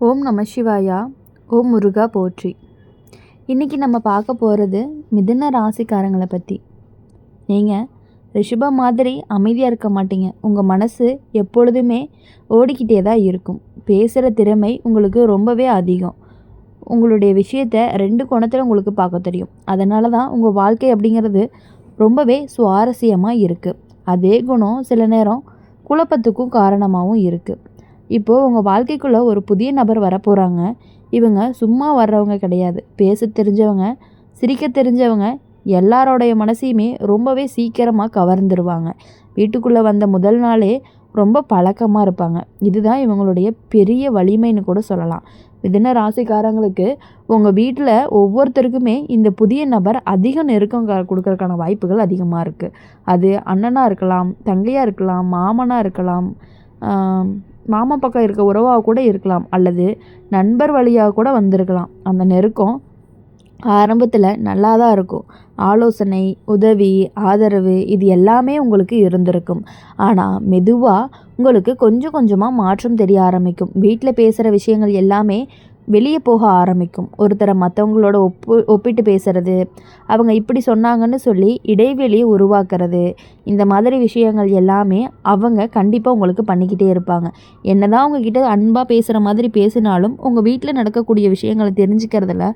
ஓம் நம சிவாயா. ஓம் முருகா போற்றி. இன்றைக்கி நம்ம பார்க்க போகிறது மிதுன ராசிக்காரங்களை பற்றி. நீங்கள் ரிஷபம் மாதிரி அமைதியாக இருக்க மாட்டீங்க. உங்கள் மனசு எப்பொழுதுமே ஓடிக்கிட்டே தான் இருக்கும். பேசுகிற திறமை உங்களுக்கு ரொம்பவே அதிகம். உங்களுடைய விஷயத்தை 2 கோணத்தில் உங்களுக்கு பார்க்க தெரியும். அதனால தான் உங்கள் வாழ்க்கை அப்படிங்கிறது ரொம்பவே சுவாரஸ்யமாக இருக்குது. அதே குணம் சில நேரம் குழப்பத்துக்கும் காரணமாகவும் இருக்குது. இப்போது உங்கள் வாழ்க்கைக்குள்ளே ஒரு புதிய நபர் வரப்போகிறாங்க. இவங்க சும்மா வர்றவங்க கிடையாது. பேச தெரிஞ்சவங்க, சிரிக்க தெரிஞ்சவங்க, எல்லாரோடைய மனசையுமே ரொம்பவே சீக்கிரமாக கவர்ந்துருவாங்க. வீட்டுக்குள்ளே வந்த முதல் நாளே ரொம்ப பழக்கமாக இருப்பாங்க. இதுதான் இவங்களுடைய பெரிய வலிமைன்னு கூட சொல்லலாம். மிதுன ராசிக்காரங்களுக்கு உங்கள் வீட்டில் ஒவ்வொருத்தருக்குமே இந்த புதிய நபர் அதிக நெருக்கம் கொடுக்கறதுக்கான வாய்ப்புகள் அதிகமாக இருக்குது. அது அண்ணனாக இருக்கலாம், தங்கையாக இருக்கலாம், மாமனாக இருக்கலாம், மாமா பக்கம் இருக்க உறவாக கூட இருக்கலாம், அல்லது நண்பர் வழியாக கூட வந்திருக்கலாம். அந்த நெருக்கம் ஆரம்பத்தில் நல்லா தான் இருக்கும். ஆலோசனை, உதவி, ஆதரவு இது எல்லாமே உங்களுக்கு இருந்திருக்கும். ஆனால் மெதுவாக உங்களுக்கு கொஞ்சம் கொஞ்சமாக மாற்றம் தெரிய ஆரம்பிக்கும். வீட்டில் பேசுகிற விஷயங்கள் எல்லாமே வெளியே போக ஆரம்பிக்கும். ஒருத்தரை மற்றவங்களோட ஒப்பிட்டு பேசுகிறது, அவங்க இப்படி சொன்னாங்கன்னு சொல்லி இடைவெளியை உருவாக்குறது, இந்த மாதிரி விஷயங்கள் எல்லாமே அவங்க கண்டிப்பாக உங்களுக்கு பண்ணிக்கிட்டே இருப்பாங்க. என்னதான் உங்ககிட்ட அன்பாக பேசுகிற மாதிரி பேசினாலும் உங்கள் வீட்டில் நடக்கக்கூடிய விஷயங்களை தெரிஞ்சுக்கிறதுல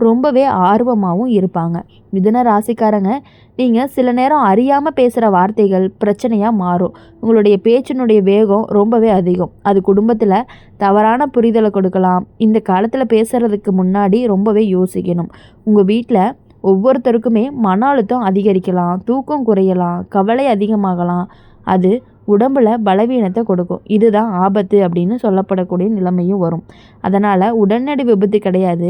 ரொம்பவே ஆர்வமாகவும் இருப்பாங்க. மிதுன ராசிக்காரங்க, நீங்கள் சில நேரம் அறியாமல் பேசுகிற வார்த்தைகள் பிரச்சனையாக மாறும். உங்களுடைய பேச்சினுடைய வேகம் ரொம்பவே அதிகம். அது குடும்பத்தில் தவறான புரிதலை கொடுக்கலாம். இந்த காலத்தில் பேசுகிறதுக்கு முன்னாடி ரொம்பவே யோசிக்கணும். உங்கள் வீட்டில் ஒவ்வொருத்தருக்குமே மன அழுத்தம் அதிகரிக்கலாம், தூக்கம் குறையலாம், கவலை அதிகமாகலாம். அது உடம்பில் பலவீனத்தை கொடுக்கும். இதுதான் ஆபத்து அப்படின்னு சொல்லப்படக்கூடிய நிலைமையும் வரும். அதனால் உடனடி விபத்து கிடையாது,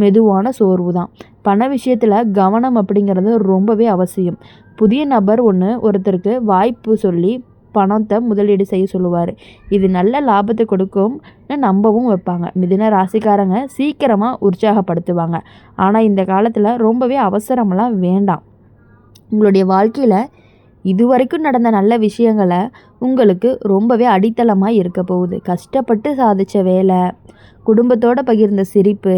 மெதுவான சோர்வு தான். பண விஷயத்தில் கவனம் அப்படிங்கிறது ரொம்பவே அவசியம். புதிய நபர் ஒருத்தருக்கு வாய்ப்பு சொல்லி பணத்தை முதலீடு செய்ய சொல்லுவார். இது நல்ல லாபத்தை கொடுக்கும்னு நம்பவும் வைப்பாங்க. மிதுன ராசிக்காரங்க சீக்கிரமாக உற்சாகப்படுத்துவாங்க. ஆனால் இந்த காலத்தில் ரொம்பவே அவசரமெல்லாம் வேண்டாம். உங்களுடைய வாழ்க்கையில் இதுவரைக்கும் நடந்த நல்ல விஷயங்களை உங்களுக்கு ரொம்பவே அடித்தளமாக இருக்க போகுது. கஷ்டப்பட்டு சாதித்த வேலை, குடும்பத்தோடு பகிர்ந்த சிரிப்பு,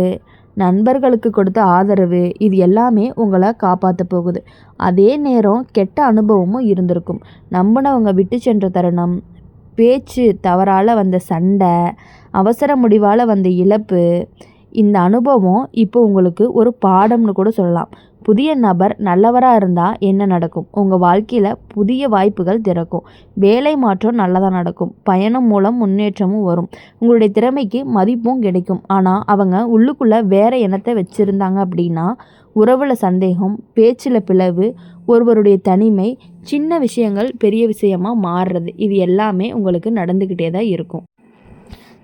நண்பர்களுக்கு கொடுத்த ஆதரவு இது எல்லாமே உங்களை காப்பாற்ற போகுது. அதே நேரம் கெட்ட அனுபவமும் இருந்திருக்கும். நம்பினவங்க விட்டு சென்ற தருணம், பேச்சு தவறால் வந்த சண்டை, அவசர முடிவால் வந்த இழப்பு, இந்த அனுபவம் இப்போ உங்களுக்கு ஒரு பாடம்னு கூட சொல்லலாம். புதிய நபர் நல்லவராக இருந்தால் என்ன நடக்கும்? உங்கள் வாழ்க்கையில் புதிய வாய்ப்புகள் திறக்கும். வேலை மாற்றம் நல்லதாக நடக்கும். பயணம் மூலம் முன்னேற்றமும் வரும். உங்களுடைய திறமைக்கு மதிப்பும் கிடைக்கும். ஆனால் அவங்க உள்ளுக்குள்ளே வேறு எண்ணத்தை வச்சுருந்தாங்க அப்படின்னா உறவில் சந்தேகம், பேச்சில் பிளவு, ஒருவருடைய தனிமை, சின்ன விஷயங்கள் பெரிய விஷயமாக மாறுறது இது எல்லாமே உங்களுக்கு நடந்துக்கிட்டே தான் இருக்கும்.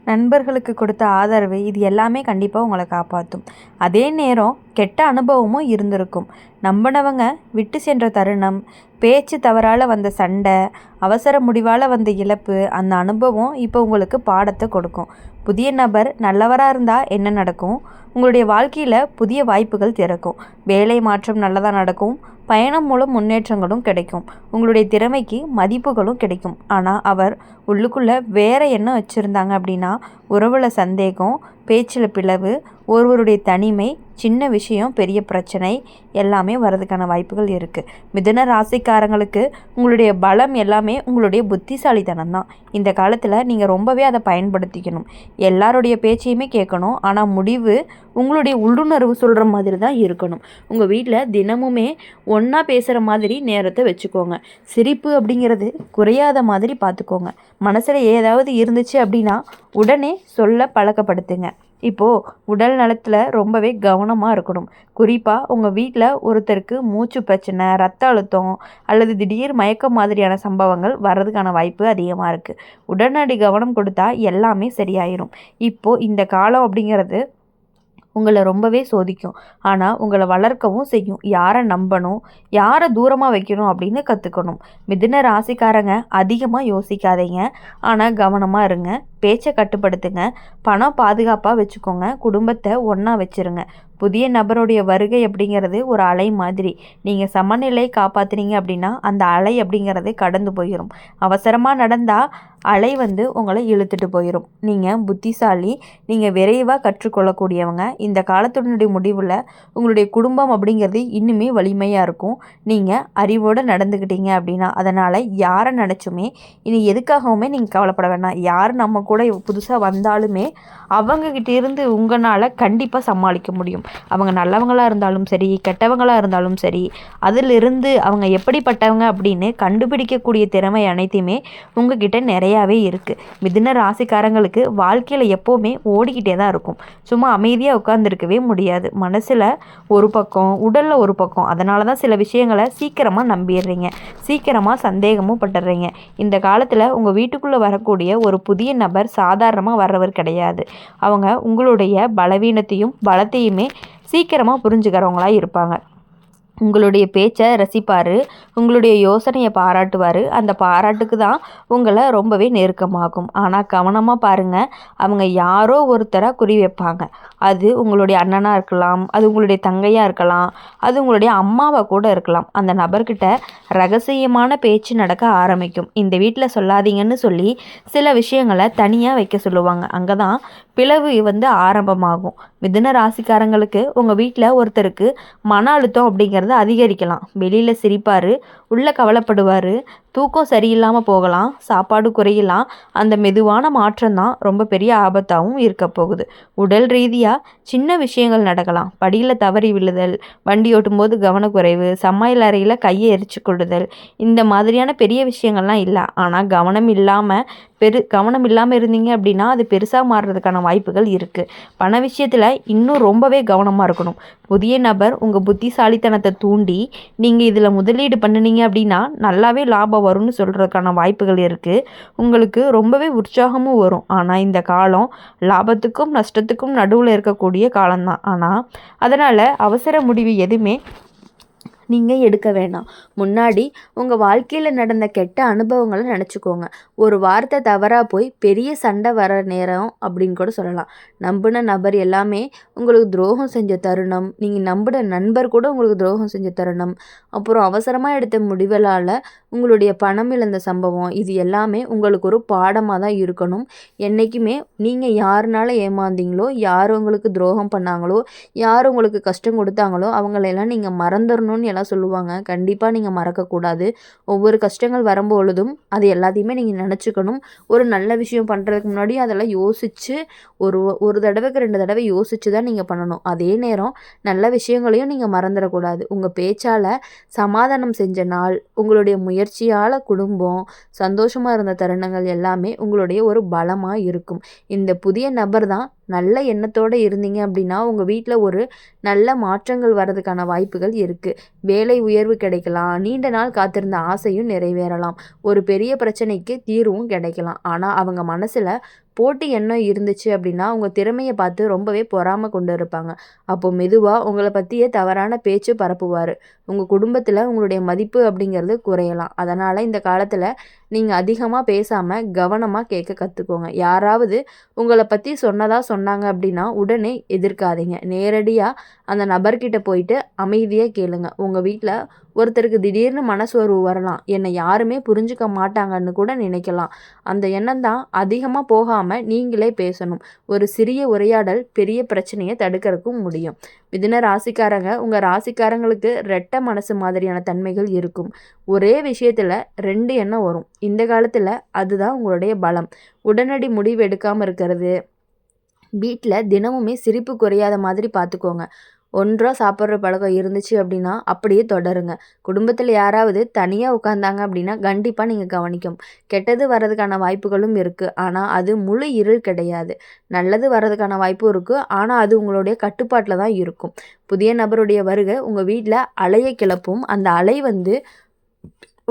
நண்பர்களுக்கு கொடுத்த ஆதரவு இது எல்லாமே கண்டிப்பாக உங்களை காப்பாற்றும். அதே நேரம் கெட்ட அனுபவமும் இருந்திருக்கும். நம்பினவங்க விட்டு சென்ற தருணம், பேச்சு தவறால் வந்த சண்டை, அவசர முடிவால் வந்த இழப்பு, அந்த அனுபவம் இப்போ உங்களுக்கு பாடத்தை கொடுக்கும். புதிய நபர் நல்லவராக இருந்தால் என்ன நடக்கும்? உங்களுடைய வாழ்க்கையில் புதிய வாய்ப்புகள் திறக்கும். வேலை மாற்றம் நல்லதாக நடக்கும். பயணம் மூலம் முன்னேற்றங்களும் கிடைக்கும். உங்களுடைய திறமைக்கு மதிப்புகளும் கிடைக்கும். ஆனால் அவர் உள்ளுக்குள்ளே வேறு என்ன வச்சுருந்தாங்க அப்படின்னா உறவில் சந்தேகம், பேச்சில் பிளவு, ஒருவருடைய தனிமை, சின்ன விஷயம் பெரிய பிரச்சனை எல்லாமே வர்றதுக்கான வாய்ப்புகள் இருக்குது. மிதுன ராசிக்காரங்களுக்கு உங்களுடைய பலம் எல்லாமே உங்களுடைய புத்திசாலித்தனம் தான். இந்த காலத்தில் நீங்கள் ரொம்பவே அதை பயன்படுத்திக்கணும். எல்லாருடைய பேச்சையுமே கேட்கணும். ஆனால் முடிவு உங்களுடைய உள்ளுணர்வு சொல்கிற மாதிரி தான் இருக்கணும். உங்கள் வீட்டில் தினமுமே ஒன்றா பேசுகிற மாதிரி நேரத்தை வச்சுக்கோங்க. சிரிப்பு அப்படிங்கிறது குறையாத மாதிரி பார்த்துக்கோங்க. மனசில் ஏதாவது இருந்துச்சு அப்படின்னா உடனே சொல்ல பழக்கப்படுத்துங்க. இப்போது உடல் நலத்தில் ரொம்பவே கவனமாக இருக்கணும். குறிப்பாக உங்கள் வீட்டில் ஒருத்தருக்கு மூச்சு பிரச்சனை, ரத்த அழுத்தம் அல்லது திடீர் மயக்கம் மாதிரியான சம்பவங்கள் வர்றதுக்கான வாய்ப்பு அதிகமாக இருக்குது. உடனடி கவனம் கொடுத்தா எல்லாமே சரியாயிரும். இப்போது இந்த காலம் அப்படிங்கிறது உங்களை ரொம்பவே சோதிக்கும். ஆனால் உங்களை வளர்க்கவும் செய்யும். யாரை நம்பணும், யாரை தூரமாக வைக்கணும் அப்படின்னு கற்றுக்கணும். மிதுன ராசிக்காரங்க அதிகமாக யோசிக்காதீங்க, ஆனால் கவனமாக இருங்க. பேச்சை கட்டுப்படுத்துங்க. பணம் பாதுகாப்பாக வச்சுக்கோங்க. குடும்பத்தை ஒன்றா வச்சுருங்க. புதிய நபருடைய வருகை அப்படிங்கிறது ஒரு அலை மாதிரி. நீங்கள் சமநிலை காப்பாற்றுனீங்க அப்படின்னா அந்த அலை அப்படிங்கிறது கடந்து போயிடும். அவசரமாக நடந்தால் அலை உங்களை இழுத்துட்டு போயிடும். நீங்கள் புத்திசாலி, நீங்கள் விரைவாக கற்றுக்கொள்ளக்கூடியவங்க. இந்த காலத்தினுடைய முடிவில் உங்களுடைய குடும்பம் அப்படிங்கிறது இன்னுமே வலிமையாக இருக்கும். நீங்கள் அறிவோடு நடந்துக்கிட்டீங்க அப்படின்னா. அதனால் யாரை நினச்சுமே இனி எதுக்காகவுமே நீங்கள் கவலைப்பட வேண்டாம். யார் நம்ம கூட புதுசாக வந்தாலுமே அவங்கக்கிட்ட இருந்து உங்களால் கண்டிப்பாக சமாளிக்க முடியும். அவங்க நல்லவங்களாக இருந்தாலும் சரி, கெட்டவங்களாக இருந்தாலும் சரி, அதிலிருந்து அவங்க எப்படிப்பட்டவங்க அப்படின்னு கண்டுபிடிக்கக்கூடிய திறமை அனைத்தையுமே உங்ககிட்ட நிறையாவே இருக்குது. மிதுன ராசிக்காரங்களுக்கு வாழ்க்கையில் எப்போவுமே ஓடிக்கிட்டே தான் இருக்கும். சும்மா அமைதியாக உட்காந்துருக்கவே முடியாது. மனசில் ஒரு பக்கம், உடலில் ஒரு பக்கம். அதனால தான் சில விஷயங்களை சீக்கிரமாக நம்பிடுறீங்க, சீக்கிரமாக சந்தேகமும் பட்டுடுறீங்க. இந்த காலத்தில் உங்கள் வீட்டுக்குள்ளே வரக்கூடிய ஒரு புதிய நபர் சாதாரணமாக வர்றவர் கிடையாது. அவங்க உங்களுடைய பலவீனத்தையும் பலத்தையுமே சீக்கிரமாக புரிஞ்சுக்கிறவங்களாக இருப்பாங்க. உங்களுடைய பேச்சை ரசிப்பார், உங்களுடைய யோசனையை பாராட்டுவார். அந்த பாராட்டுக்கு தான் உங்களை ரொம்பவே நெருக்கமாகும். ஆனால் கவனமாக பாருங்கள், அவங்க யாரோ ஒருத்தராக குறி வைப்பாங்க. அது உங்களுடைய அண்ணனாக இருக்கலாம், அது உங்களுடைய தங்கையாக இருக்கலாம், அது உங்களுடைய அம்மாவாக கூட இருக்கலாம். அந்த நபர்கிட்ட ரகசியமான பேச்சு நடக்க ஆரம்பிக்கும். இந்த வீட்டில் சொல்லாதீங்கன்னு சொல்லி சில விஷயங்களை தனியாக வைக்க சொல்லுவாங்க. அங்கே தான் பிளவு ஆரம்பமாகும். மிதுன ராசிக்காரங்களுக்கு உங்கள் வீட்டில் ஒருத்தருக்கு மன அழுத்தம் அப்படிங்கிறது அதிகரிக்கலாம். வெளியில் சிரிப்பார், உள்ளே கவலைப்படுவார், தூக்கம் சரியில்லாமல் போகலாம், சாப்பாடு குறையலாம். அந்த மெதுவான மாற்றம் தான் ரொம்ப பெரிய ஆபத்தாகவும் இருக்க போகுது. உடல் ரீதியாக சின்ன விஷயங்கள் நடக்கலாம். படியில் தவறி விழுதல், வண்டி ஓட்டும்போது கவனக்குறைவு, சமையல் அறையில் கையை எரிச்சு கொள்ளுதல், இந்த மாதிரியான பெரிய விஷயங்கள்லாம் இல்லை. ஆனால் கவனம் இல்லாமல் இருந்தீங்க அப்படின்னா அது பெருசாக மாறுறதுக்கான வாய்ப்புகள் இருக்குது. பண விஷயத்தில் இன்னும் ரொம்பவே கவனமாக இருக்கணும். புதிய நபர் உங்கள் புத்திசாலித்தனத்தை தூண்டி நீங்கள் இதில் முதலீடு பண்ணினீங்க அப்படின்னா நல்லாவே லாபம் வரும்னு சொல்கிறதுக்கான வாய்ப்புகள் இருக்குது. உங்களுக்கு ரொம்பவே உற்சாகமும் வரும். ஆனால் இந்த காலம் லாபத்துக்கும் நஷ்டத்துக்கும் நடுவில் இருக்கக்கூடிய காலம்தான். ஆனால் அதனால் அவசர முடிவு எதுவுமே நீங்கள் எடுக்க வேண்டாம். முன்னாடி உங்கள் வாழ்க்கையில் நடந்த கெட்ட அனுபவங்களை நினச்சிக்கோங்க. ஒரு வார்த்தை தவறாக போய் பெரிய சண்டை வர நேரம் அப்படின்னு கூட சொல்லலாம். நம்பின நபர் எல்லாமே உங்களுக்கு துரோகம் செஞ்ச தருணம், நீங்கள் நம்பின நண்பர் கூட உங்களுக்கு துரோகம் செஞ்ச தருணம், அப்புறம் அவசரமாக எடுத்த முடிவுகளால் உங்களுடைய பணம் இழந்த சம்பவம், இது எல்லாமே உங்களுக்கு ஒரு பாடமாக தான் இருக்கணும். என்றைக்குமே நீங்கள் யாருனால ஏமாந்தீங்களோ, யார் உங்களுக்கு துரோகம் பண்ணாங்களோ, யார் உங்களுக்கு கஷ்டம் கொடுத்தாங்களோ அவங்களெல்லாம் நீங்கள் மறந்துடணும்னு எல்லாம் சொல்லுவாங்க. கண்டிப்பாக நீங்கள் மறக்கக்கூடாது. ஒவ்வொரு கஷ்டங்கள் வரும்பொழுதும் அது எல்லாத்தையுமே நீங்கள் நினச்சிக்கணும். ஒரு நல்ல விஷயம் பண்ணுறதுக்கு முன்னாடி அதெல்லாம் யோசித்து ஒரு தடவைக்கு 2 தடவை யோசித்து தான் நீங்கள் பண்ணணும். அதே நேரம் நல்ல விஷயங்களையும் நீங்கள் மறந்துடக்கூடாது. உங்கள் பேச்சால் சமாதானம் செஞ்ச நாள், உங்களுடைய முயற்சியால் குடும்பம் சந்தோஷமாக இருந்த தருணங்கள் எல்லாமே உங்களுடைய ஒரு பலமாக இருக்கும். இந்த புதிய நபர் தான் நல்ல எண்ணத்தோடு இருந்தீங்க அப்படின்னா உங்கள் வீட்டில் ஒரு நல்ல மாற்றங்கள் வர்றதுக்கான வாய்ப்புகள் இருக்குது. வேலை உயர்வு கிடைக்கலாம், நீண்ட நாள் காத்திருந்த ஆசையும் நிறைவேறலாம், ஒரு பெரிய பிரச்சனைக்கு தீர்வும் கிடைக்கலாம். ஆனால் அவங்க மனசில் போட்டி எண்ணம் இருந்துச்சு அப்படின்னா உங்கள் திறமையை பார்த்து ரொம்பவே பொறாமை கொண்டு இருப்பாங்க. அப்போது மெதுவாக உங்களை பற்றியே தவறான பேச்சு பரப்புவார். உங்கள் குடும்பத்தில் உங்களுடைய மதிப்பு அப்படிங்கிறது குறையலாம். அதனால் இந்த காலத்தில் நீங்கள் அதிகமாக பேசாமல் கவனமாக கேட்க கற்றுக்கோங்க. யாராவது உங்களை பற்றி சொன்னாங்க அப்படின்னா உடனே எதிர்க்காதீங்க. நேரடியாக அந்த நபர்கிட்ட போயிட்டு அமைதியாக கேளுங்க. உங்கள் வீட்டில் ஒருத்தருக்கு திடீர்னு மனசோர்வு வரலாம், என்னை யாருமே புரிஞ்சுக்க மாட்டாங்கன்னு கூட நினைக்கலாம். அந்த எண்ணம் தான் அதிகமாக போகாமல் நீங்களே பேசணும். ஒரு சிறிய உரையாடல் பெரிய பிரச்சனையை தடுக்கிறதுக்கும் முடியும். மிதுன ராசிக்காரங்க உங்கள் ராசிக்காரங்களுக்கு ரெட்டை மனசு மாதிரியான தன்மைகள் இருக்கும். ஒரே விஷயத்தில் 2 எண்ணம் வரும். இந்த காலத்தில் அதுதான் உங்களுடைய பலம். உடனடி முடிவு எடுக்காமல் இருக்கிறது. வீட்டில் தினமுமே சிரிப்பு குறையாத மாதிரி பார்த்துக்கோங்க. ஒன்றா சாப்பிட்ற பழக்கம் இருந்துச்சு அப்படின்னா அப்படியே தொடருங்க. குடும்பத்தில் யாராவது தனியாக உட்காந்தாங்க அப்படின்னா கண்டிப்பாக நீங்கள் கவனிக்கும். கெட்டது வர்றதுக்கான வாய்ப்புகளும் இருக்குது. ஆனால் அது முழு இருள் கிடையாது. நல்லது வர்றதுக்கான வாய்ப்பும் இருக்குது. ஆனால் அது உங்களுடைய கட்டுப்பாட்டில் தான் இருக்கும். புதிய நபருடைய வருகை உங்கள் வீட்டில் அலையை கிளப்பும். அந்த அலை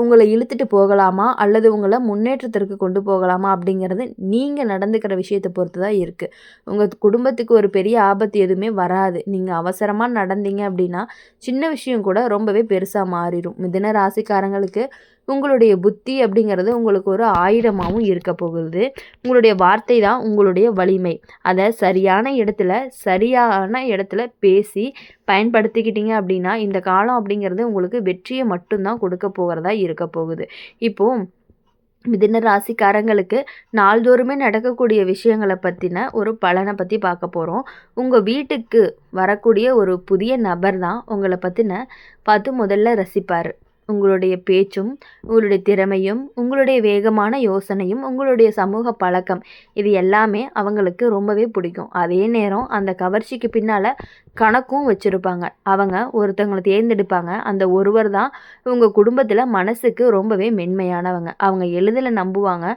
உங்களை இழுத்துட்டு போகலாமா அல்லது உங்களை முன்னேற்றத்திற்கு கொண்டு போகலாமா அப்படிங்கிறது நீங்கள் நடந்துக்கிற விஷயத்தை பொறுத்து தான் இருக்குது. உங்கள் குடும்பத்துக்கு ஒரு பெரிய ஆபத்து எதுவுமே வராது. நீங்கள் அவசரமாக நடந்தீங்க அப்படின்னா சின்ன விஷயம் கூட ரொம்பவே பெருசாக மாறிடும். மிதுன ராசிக்காரங்களுக்கு உங்களுடைய புத்தி அப்படிங்கிறது உங்களுக்கு ஒரு ஆயுதமாகவும் இருக்க போகுது. உங்களுடைய வார்த்தை தான் உங்களுடைய வலிமை. அதை சரியான இடத்துல பேசி பயன்படுத்திக்கிட்டீங்க அப்படின்னா இந்த காலம் அப்படிங்கிறது உங்களுக்கு வெற்றியை மட்டும்தான் கொடுக்க போகிறதா இருக்க போகுது. இப்போது மிதுன ராசிக்காரங்களுக்கு நாள்தோறுமே நடக்கக்கூடிய விஷயங்களை பற்றின ஒரு பலனை பற்றி பார்க்க போகிறோம். உங்கள் வீட்டுக்கு வரக்கூடிய ஒரு புதிய நபர் தான் உங்களை பார்த்து முதல்ல ரசிப்பார். உங்களுடைய பேச்சும் உங்களுடைய திறமையும் உங்களுடைய வேகமான யோசனையும் உங்களுடைய சமூக பழக்கம் இது எல்லாமே அவங்களுக்கு ரொம்பவே பிடிக்கும். அதே நேரம் அந்த கவர்ச்சிக்கு பின்னால் கணக்கும் வச்சுருப்பாங்க. அவங்க ஒருத்தவங்களை தேர்ந்தெடுப்பாங்க. அந்த ஒருவர் தான் உங்கள் குடும்பத்தில் மனசுக்கு ரொம்பவே மென்மையானவங்க. அவங்க எளிதில் நம்புவாங்க.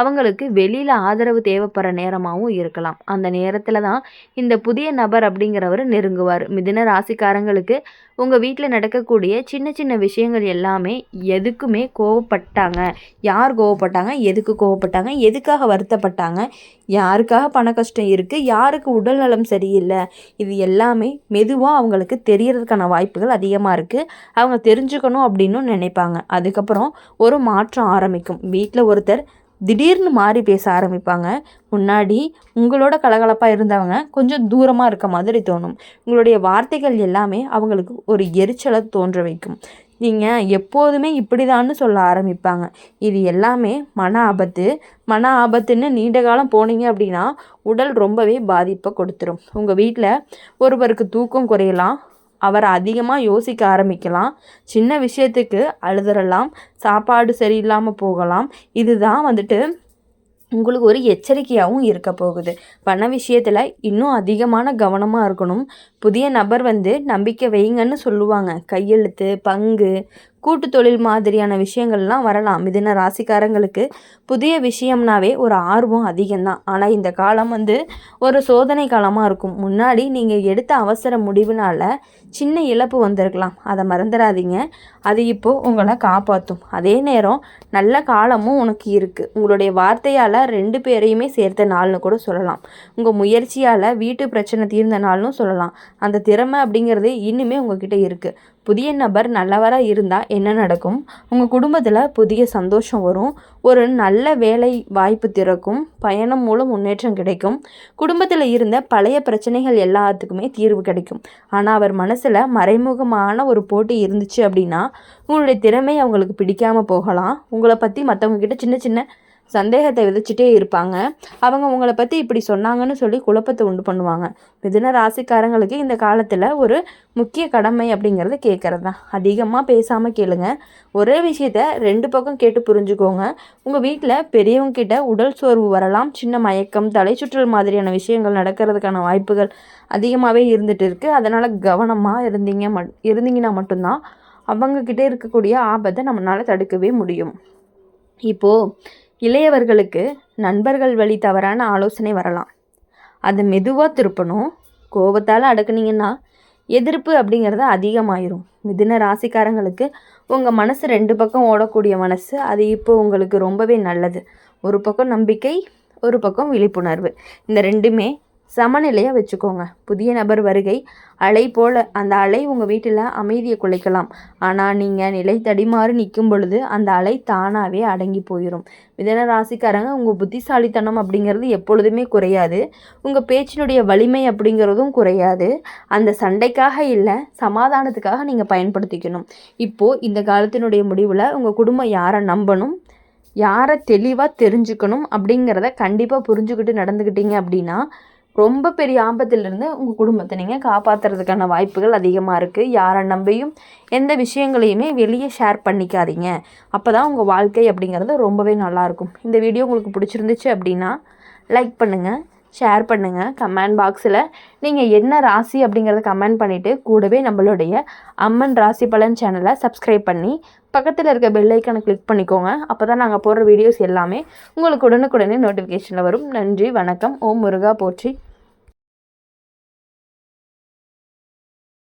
அவங்களுக்கு வெளியில் ஆதரவு தேவைப்படுற நேரமாகவும் இருக்கலாம். அந்த நேரத்தில் தான் இந்த புதிய நபர் அப்படிங்கிறவர் நெருங்குவார். மிதுன ராசிக்காரங்களுக்கு உங்கள் வீட்டில் நடக்கக்கூடிய சின்ன சின்ன விஷயங்கள் எல்லாமே எதுக்குமே கோவப்பட்டாங்க, யார் கோவப்பட்டாங்க, எதுக்கு கோவப்பட்டாங்க, எதுக்காக வருத்தப்பட்டாங்க, யாருக்காக பண கஷ்டம் இருக்குது, யாருக்கு உடல் நலம் சரியில்லை, இது எல்லாமே மெதுவாக அவங்களுக்கு தெரியறதுக்கான வாய்ப்புகள் அதிகமாக இருக்குது. அவங்க தெரிஞ்சுக்கணும் அப்படின்னு நினைப்பாங்க. அதுக்கப்புறம் ஒரு மாற்றம் ஆரம்பிக்கும். வீட்டில் ஒருத்தர் திடீர்னு மாறி பேச ஆரம்பிப்பாங்க. முன்னாடி உங்களோட கலகலப்பாக இருந்தவங்க கொஞ்சம் தூரமாக இருக்க மாதிரி தோணும். உங்களுடைய வார்த்தைகள் எல்லாமே அவங்களுக்கு ஒரு எரிச்சலை தோன்ற வைக்கும். நீங்கள் எப்போதுமே இப்படிதான்னு சொல்ல ஆரம்பிப்பாங்க. இது எல்லாமே மன ஆபத்துன்னு நீண்ட காலம் போனீங்க அப்படின்னா உடல் ரொம்பவே பாதிப்பை கொடுத்துரும். உங்கள் வீட்டில் ஒருவருக்கு தூக்கம் குறையலாம், அவரை அதிகமாக யோசிக்க ஆரம்பிக்கலாம், சின்ன விஷயத்துக்கு அழுதுறலாம், சாப்பாடு சரியில்லாமல் போகலாம். இதுதான் உங்களுக்கு ஒரு எச்சரிக்கையாகவும் இருக்க போகுது. பண விஷயத்தில் இன்னும் அதிகமான கவனமாக இருக்கணும். புதிய நபர் நம்பிக்கை வைங்கன்னு சொல்லுவாங்க. கையெழுத்து, பங்கு, கூட்டு தொழில் மாதிரியான விஷயங்கள்லாம் வரலாம். மிதுன ராசிக்காரங்களுக்கு புதிய விஷயம்னாவே ஒரு ஆர்வம் அதிகம்தான். ஆனால் இந்த காலம் ஒரு சோதனை காலமாக இருக்கும். முன்னாடி நீங்கள் எடுத்த அவசர முடிவுனால சின்ன இழப்பு வந்திருக்கலாம். அதை மறந்துடாதீங்க. அது இப்போது உங்களை காப்பாற்றும். அதே நேரம் நல்ல காலமும் உனக்கு இருக்குது. உங்களுடைய வார்த்தையால் 2 பேரையுமே சேர்த்த நாள்னு கூட சொல்லலாம். உங்கள் முயற்சியால் வீட்டு பிரச்சனை தீர்ந்த நாள்னு சொல்லலாம். அந்த திறமை அப்படிங்கிறது இன்னுமே உங்ககிட்ட இருக்குது. புதிய நபர் நல்லவராக இருந்தால் என்ன நடக்கும்? உங்கள் குடும்பத்தில் புதிய சந்தோஷம் வரும். ஒரு நல்ல வேலை வாய்ப்பு திறக்கும். பயணம் மூலம் முன்னேற்றம் கிடைக்கும். குடும்பத்தில் இருந்த பழைய பிரச்சனைகள் எல்லாத்துக்குமே தீர்வு கிடைக்கும். ஆனால் அவர் மனசில் மறைமுகமான ஒரு போட்டி இருந்துச்சு அப்படின்னா உங்களுடைய திறமை அவங்களுக்கு பிடிக்காமல் போகலாம். உங்களை பற்றி மற்றவங்க கிட்ட சின்ன சின்ன சந்தேகத்தை விதைச்சிட்டே இருப்பாங்க. அவங்க உங்களை பற்றி இப்படி சொன்னாங்கன்னு சொல்லி குழப்பத்தை உண்டு பண்ணுவாங்க. மிதுன ராசிக்காரங்களுக்கு இந்த காலத்தில் ஒரு முக்கிய கடமை அப்படிங்கிறது கேட்குறது தான். அதிகமாக பேசாமல் கேளுங்க. ஒரே விஷயத்த 2 பக்கம் கேட்டு புரிஞ்சுக்கோங்க. உங்கள் வீட்டில் பெரியவங்க கிட்ட உடல் சோர்வு வரலாம். சின்ன மயக்கம், தலை சுற்றல் மாதிரியான விஷயங்கள் நடக்கிறதுக்கான வாய்ப்புகள் அதிகமாகவே இருந்துகிட்டு இருக்குது. அதனால் கவனமாக இருந்தீங்கன்னா மட்டும்தான் அவங்கக்கிட்ட இருக்கக்கூடிய ஆபத்தை நம்மளால் தடுக்கவே முடியும். இப்போது இளையவர்களுக்கு நண்பர்கள் வழி தவறான ஆலோசனை வரலாம். அதை மெதுவாக திருப்பணும். கோபத்தால் அடக்குனீங்கன்னா எதிர்ப்பு அப்படிங்கிறது அதிகமாயிரும். மிதுன ராசிக்காரங்களுக்கு உங்கள் மனசு 2 பக்கம் ஓடக்கூடிய மனசு. அது இப்போ உங்களுக்கு ரொம்பவே நல்லது. ஒரு பக்கம் நம்பிக்கை, ஒரு பக்கம் விழிப்புணர்வு. இந்த 2மே சமநிலையாக வச்சுக்கோங்க. புதிய நபர் வருகை அலை போல் அந்த அலை உங்கள் வீட்டில் அமைதியை குலைக்கலாம். ஆனால் நீங்கள் நிலை தடிமாறு நிற்கும் பொழுது அந்த அலை தானாகவே அடங்கி போயிடும். மிதுன ராசிக்காரங்க உங்கள் புத்திசாலித்தனம் அப்படிங்கிறது எப்பொழுதுமே குறையாது. உங்கள் பேச்சினுடைய வலிமை அப்படிங்கிறதும் குறையாது. அந்த சண்டைக்காக இல்லை, சமாதானத்துக்காக நீங்கள் பயன்படுத்திக்கணும். இப்போது இந்த காலத்தினுடைய முடிவில் உங்கள் குடும்பம் யாரை நம்பணும், யாரை தெளிவாக தெரிஞ்சுக்கணும் அப்படிங்கிறத கண்டிப்பாக புரிஞ்சுக்கிட்டு நடந்துக்கிட்டீங்க அப்படின்னா ரொம்ப பெரிய ஆபத்திலிருந்து உங்கள் குடும்பத்தை நீங்கள் காப்பாற்றுறதுக்கான வாய்ப்புகள் அதிகமாக இருக்குது. யாரை நம்பியும் எந்த விஷயங்களையுமே வெளியே ஷேர் பண்ணிக்காதீங்க. அப்போ தான் உங்கள் வாழ்க்கை அப்படிங்கிறது ரொம்பவே நல்லாயிருக்கும். இந்த வீடியோ உங்களுக்கு பிடிச்சிருந்துச்சு அப்படின்னா லைக் பண்ணுங்கள், ஷேர் பண்ணுங்கள். கமெண்ட் பாக்ஸில் நீங்கள் என்ன ராசி அப்படிங்கிறத கமெண்ட் பண்ணிவிட்டு கூடவே நம்மளுடைய அம்மன் ராசி பலன் சேனலை சப்ஸ்கிரைப் பண்ணி பக்கத்தில் இருக்க பெல் ஐக்கானை கிளிக் பண்ணிக்கோங்க. அப்போ தான் நாங்கள் போடுற வீடியோஸ் எல்லாமே உங்களுக்கு உடனுக்குடனே நோட்டிஃபிகேஷனில் வரும். நன்றி, வணக்கம். ஓம் முருகா போற்றி.